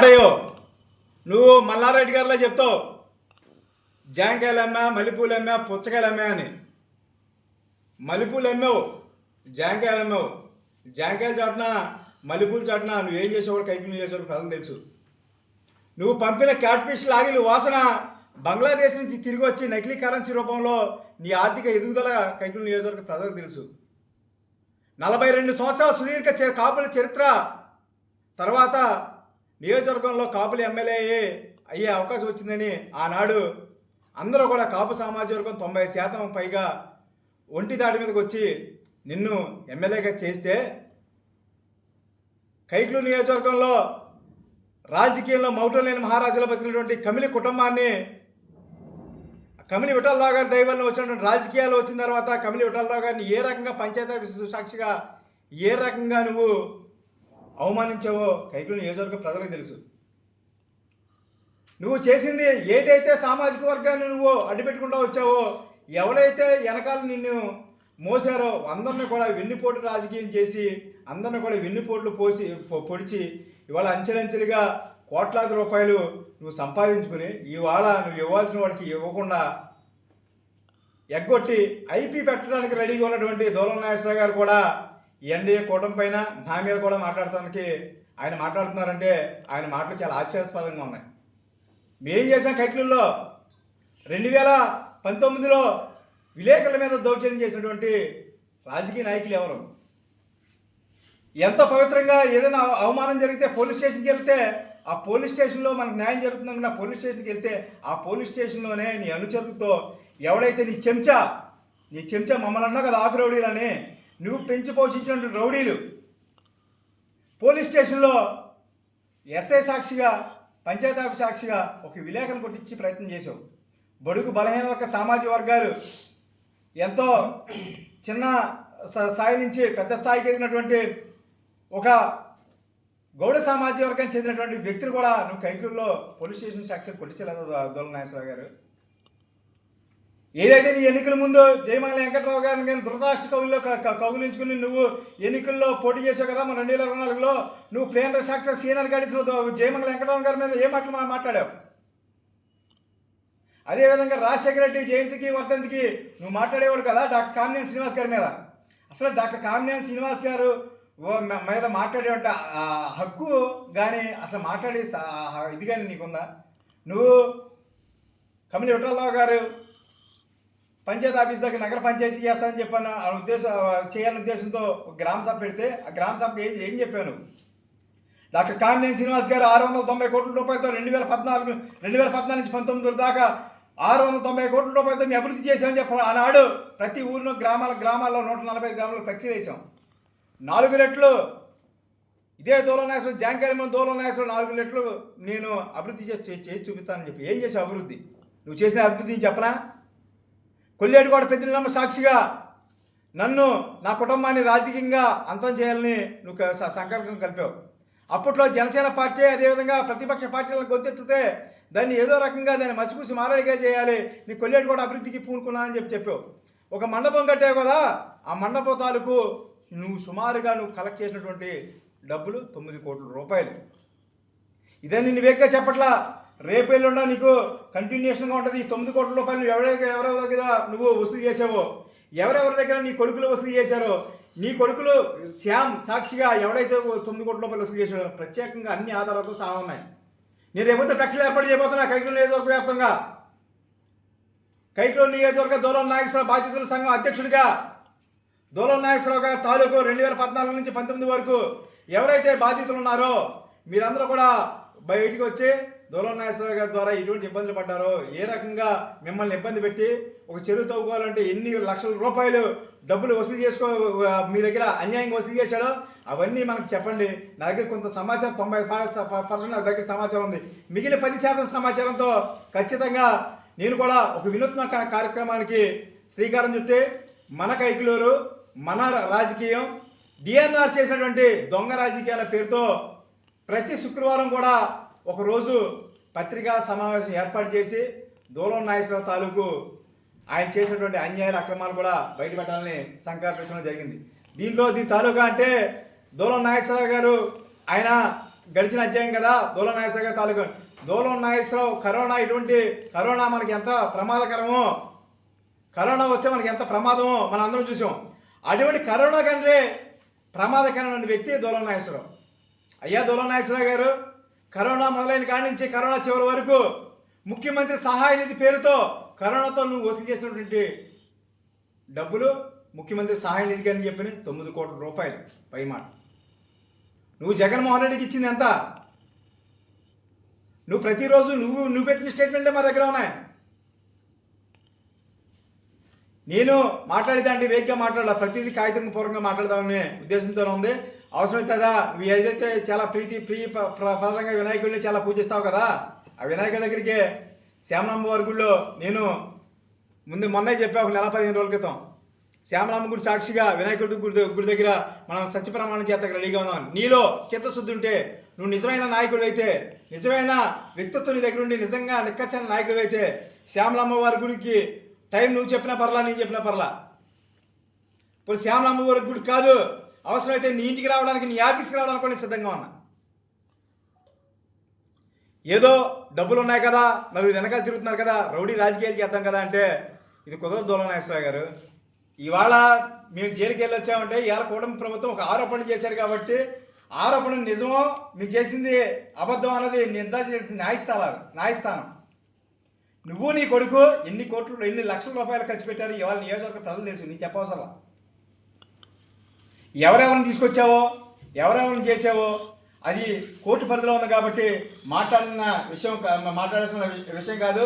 అయ్యో నువ్వు మల్లారెడ్డి గారిలో చెప్తావు జాంకాయలు అమ్మా, మల్లెపూలు అమ్మా, పుచ్చకాయలు అమ్మా అని. మల్లెపూలు అమ్మావు, జాంకాయలు అమ్మావు. జాంకాయలు చాటున మల్లెపూలు చాటున నువ్వేం చేసేవాడు కైకిలు నియోజకవర్గం ప్రజలకు తెలుసు. నువ్వు పంపిన క్యాట్ ఫిష్ లాగిలు వాసన బంగ్లాదేశ్ నుంచి తిరిగి వచ్చి నకిలీ కరెన్సీ రూపంలో నీ ఆర్థిక ఎదుగుదల కైకిలు నియోజకవర్గం ప్రజలకు తెలుసు. 42 సంవత్సరాల సుదీర్ఘ కాపుల చరిత్ర తర్వాత నియోజకవర్గంలో కాపులు ఎమ్మెల్యే అయ్యే అవకాశం వచ్చిందని ఆనాడు అందరూ కూడా కాపు సామాజిక వర్గం 90% పైగా ఒంటి దాటి మీదకి వచ్చి నిన్ను ఎమ్మెల్యేగా చేస్తే కైక్లూరు నియోజకవర్గంలో రాజకీయంలో మౌటం లేని మహారాజులో బతికినటువంటి కమిలి కుటుంబాన్ని కమిలి విఠలరావు గారి దైవాలను వచ్చినటువంటి రాజకీయాలు వచ్చిన తర్వాత కమిలి విఠలరావు గారిని ఏ రకంగా పంచాయతీ సాక్షిగా ఏ రకంగా నువ్వు అవమానించావో కైక్లూరు నియోజకవర్గ ప్రజలకు తెలుసు. నువ్వు చేసింది ఏదైతే సామాజిక వర్గాన్ని నువ్వు అడ్డుపెట్టుకుంటూ వచ్చావో, ఎవడైతే వెనకాల నిన్ను మోసారో అందరిని కూడా వెన్నుపోటు రాజకీయం చేసి అందరిని కూడా వెన్నుపోట్లు పొడిచి ఇవాళ అంచెలంచెలుగా కోట్లాది రూపాయలు నువ్వు సంపాదించుకుని ఇవాళ నువ్వు ఇవ్వాల్సిన వాడికి ఇవ్వకుండా ఎగ్గొట్టి ఐపీ పెట్టడానికి రెడీగా ఉన్నటువంటి దూలం నాగేశ్వరరావు గారు కూడా ఎన్డీఏ కూటమి పైన నా మీద కూడా మాట్లాడటానికి ఆయన మాట్లాడుతున్నారంటే ఆయన మాటలు చాలా హాస్యాస్పదంగా ఉన్నాయి. మేం చేసాం కైక్లూరులో 2019లో విలేకరుల మీద దౌర్జన్యం చేసినటువంటి రాజకీయ నాయకులు ఎవరు? ఎంతో పవిత్రంగా ఏదైనా అవమానం జరిగితే పోలీస్ స్టేషన్కి వెళ్తే ఆ పోలీస్ స్టేషన్లో మనకు న్యాయం జరుగుతుందన్న పోలీస్ స్టేషన్కి వెళ్తే ఆ పోలీస్ స్టేషన్లోనే నీ అనుచరులతో ఎవడైతే నీ చెంచా మమ్మల్ని అన్నా కదా ఆకు రౌడీలని నువ్వు పెంచి పోషించినటువంటి రౌడీలు పోలీస్ స్టేషన్లో ఎస్ఐ సాక్షిగా పంచాయతీ సాక్షిగా ఒక విలేకరులు కొట్టించి ప్రయత్నం చేసావు. బడుగు బలహీన వర్గ సామాజిక వర్గాలు ఎంతో చిన్న స్థాయి నుంచి పెద్ద స్థాయికి ఎదిగినటువంటి ఒక గౌడ సామాజిక వర్గానికి చెందినటువంటి వ్యక్తులు కూడా నువ్వు కైక్లూరులో పోలీస్ స్టేషన్ సాక్షి కొట్టించలేదు దూలం నాగేశ్వరరావు గారు. ఏదైతే నీ ఎన్నికల ముందు జయమంగళ వెంకట్రావు గారిని కానీ దురదాష్ట కవుల్లో కౌగులించుకుని నువ్వు ఎన్నికల్లో పోటీ చేసావు కదా మన 2024లో నువ్వు ప్లేనర్ సాక్షి సీనియర్ గాడి జయమంగళ వెంకట్రావు గారి మీద ఏ మాటలు మాట్లాడావు? అదేవిధంగా రాజశేఖర రెడ్డి జయంతికి వర్ధంతికి నువ్వు మాట్లాడేవాడు కదా డాక్టర్ కామినేని శ్రీనివాస్ గారి మీద. అసలు డాక్టర్ కామినేని శ్రీనివాస్ గారు మీద మాట్లాడేవంటే హక్కు కానీ అసలు మాట్లాడే ఇది కానీ నీకుందా? నువ్వు కమిలి విఠలరావు గారు పంచాయతీ ఆఫీస్ దగ్గర నగర పంచాయతీ చేస్తానని చెప్పాను చేయాలనే ఉద్దేశంతో గ్రామ సభ పెడితే ఆ గ్రామ సభకి ఏం చెప్పాను? డాక్టర్ కామినేని శ్రీనివాస్ గారు 690 కోట్ల రూపాయలతో 2014 నుంచి 19 దాకా 690 కోట్ల రూపాయలతో మేము అభివృద్ధి చేసామని చెప్పాను. ఆనాడు ప్రతి ఊరిలో గ్రామాల్లో 140 గ్రామాల్లో ఫ్లెక్సీ వేసాం. 4 రెట్లు ఇదే దూలం నాగేశ్వరం జాంకాయలు దూలం నాగేశ్వరం 4 రెట్లు నేను అభివృద్ధి చేసి చూపిస్తానని చెప్పి ఏం చేసావు అభివృద్ధి? నువ్వు చేసిన అభివృద్ధిని చెప్పనా? కొల్లేటిగౌడ పెద్దిలమ్మ సాక్షిగా నన్ను నా కుటుంబాన్ని రాజకీయంగా అంతం చేయాలని నువ్వు సంకల్పం కలిపావు. అప్పట్లో జనసేన పార్టీ అదేవిధంగా ప్రతిపక్ష పార్టీలను గొంతెత్తితే దాన్ని ఏదో రకంగా దాన్ని మసిపూసి మారడిగా చేయాలి, నీ కొల్లేటిగౌడ అభివృద్ధికి పూనుకున్నానని చెప్పావు. ఒక మండపం కట్టావు కదా, ఆ మండపం తాలూకు నువ్వు సుమారుగా కలెక్ట్ చేసినటువంటి డబ్బులు 9 కోట్ల రూపాయలు. ఇదే నిన్ను వేగ్గా చెప్పట్లా, రేపేళ్ళుండా నీకు కంటిన్యూషన్గా ఉంటుంది. 9 కోట్ల రూపాయలు ఎవరెవరి దగ్గర నువ్వు వసూలు చేసావో, ఎవరెవరి దగ్గర నీ కొడుకులు వసూలు చేశారో, నీ కొడుకులు శ్యామ్ సాక్షిగా ఎవడైతే 9 కోట్ల రూపాయలు వసూలు చేశారో ప్రత్యేకంగా అన్ని ఆధారాలతో సహా ఉన్నాయి. నేను రేపొద్దు టెక్స్లు ఏర్పాటు చేయబోతున్నా కైక్లూరు నియోజకవర్గ వ్యాప్తంగా. కైక్లూరు నియోజకవర్గ దూలం నాగేశ్వరరావు బాధితుల సంఘం అధ్యక్షుడిగా దూలం నాగేశ్వరరావు గారి తాలూకు 2014 నుంచి 19 వరకు ఎవరైతే బాధితులు ఉన్నారో మీరందరూ కూడా బయటికి వచ్చి దూలం నాగేశ్వరరావు గారి ద్వారా ఎటువంటి ఇబ్బందులు పడ్డారో, ఏ రకంగా మిమ్మల్ని ఇబ్బంది పెట్టి ఒక చెరువు తవ్వుకోవాలంటే ఎన్ని లక్షల రూపాయలు డబ్బులు వసూలు మీ దగ్గర అన్యాయంగా వసూలు చేశాడో అవన్నీ మనకు చెప్పండి. నా దగ్గర కొంత సమాచారం 90% నా దగ్గర సమాచారం ఉంది. మిగిలిన 10% సమాచారంతో ఖచ్చితంగా నేను కూడా ఒక వినూత్న కార్యక్రమానికి శ్రీకారం చుట్టి మన కైక్లూరు మన రాజకీయం డిఎన్ఆర్ చేసినటువంటి దొంగ రాజకీయాల పేరుతో ప్రతి శుక్రవారం కూడా ఒకరోజు పత్రికా సమావేశం ఏర్పాటు చేసి దూలం నాగేశ్వరరావు తాలూకు ఆయన చేసినటువంటి అన్యాయాల అక్రమాలు కూడా బయటపెట్టాలని సంకల్పించడం జరిగింది. దీని తాలూకా అంటే దూలం నాగేశ్వరరావు గారు ఆయన గడిచిన అధ్యాయం కదా దూలం నాగేశ్వరరావు గారి తాలూకు. దూలం నాగేశ్వరరావు కరోనా మనకి ఎంత ప్రమాదకరమో, కరోనా వస్తే మనకి ఎంత ప్రమాదమో మనం అందరం చూసాం. అటువంటి కరోనా కంటే ప్రమాదకరమైన వ్యక్తి దూలం నాగేశ్వరరావు. అయ్యా దూలం నాగేశ్వరరావు గారు, కరోనా మొదలైన కాడి నుంచి కరోనా చివరి వరకు ముఖ్యమంత్రి సహాయ నిధి పేరుతో కరోనాతో నువ్వు వసూలు చేసినటువంటి డబ్బులు ముఖ్యమంత్రి సహాయ నిధికి అని చెప్పి 9 కోట్ల రూపాయలు పై మాట. నువ్వు జగన్మోహన్ రెడ్డికి ఇచ్చింది ఎంత? నువ్వు ప్రతిరోజు నువ్వు పెట్టిన స్టేట్మెంట్లే మా దగ్గర ఉన్నాయి. నేను మాట్లాడేదాంటి వేగ్గా మాట్లాడాలి, ప్రతిదీ కాగితం పూర్వకంగా మాట్లాడదామనే ఉద్దేశంతో ఉంది. అవసరమైతే కదా ఇవి ఏదైతే చాలా ప్రదంగా వినాయకుడిని చాలా పూజిస్తావు కదా, ఆ వినాయకుడి దగ్గరికి శ్యామలమ్మ వారి గుడిలో నేను మొన్నే చెప్పా, ఒక నెల 15 రోజుల క్రితం, శ్యామలమ్మ గుడి సాక్షిగా వినాయకుడి గుడి దగ్గర మనం సత్యప్రమాణం చేత రెడీగా ఉన్నాం. నీలో చిత్తశుద్ధి ఉంటే, నువ్వు నిజమైన నాయకుడు అయితే, నిజమైన వ్యక్తిత్వం నీ దగ్గర ఉండి నిజంగా నిక్కచ్చని నాయకుడు అయితే శ్యామలమ్మ వారి గుడికి టైం నువ్వు చెప్పినా పర్లా, నేను చెప్పినా పర్లా. ఇప్పుడు శ్యామలమ్మ వారి గుడి కాదు, అవసరమైతే నీ ఇంటికి రావడానికి, నీ ఆఫీస్కి రావడానికి కూడా సిద్ధంగా ఉన్నా. ఏదో డబ్బులు ఉన్నాయి కదా, నలుగురు వెనకాల తిరుగుతున్నారు కదా, రౌడీ రాజకీయాలు చేద్దాం కదా అంటే ఇది కుదరదు దూలం నాగేశ్వరరావు గారు. ఇవాళ మేము జైలుకి వెళ్ళి వచ్చామంటే ఇవాళ కూటమి ప్రభుత్వం ఒక ఆరోపణ చేశారు కాబట్టి ఆరోపణ నిజమో మీరు చేసింది అబద్ధం అన్నది నిర్ధారించేసింది న్యాయస్థానం. నువ్వు నీ కొడుకు ఎన్ని లక్షల రూపాయలు ఖర్చు పెట్టారు ఇవాళ నియోజకవర్గ ప్రజలు తెలుసు, నీకు చెప్పవసరం. ఎవరెవరిని తీసుకొచ్చావో, ఎవరెవరిని చేసావో అది కోర్టు పరిధిలో ఉంది కాబట్టి మాట్లాడాల్సిన విషయం కాదు.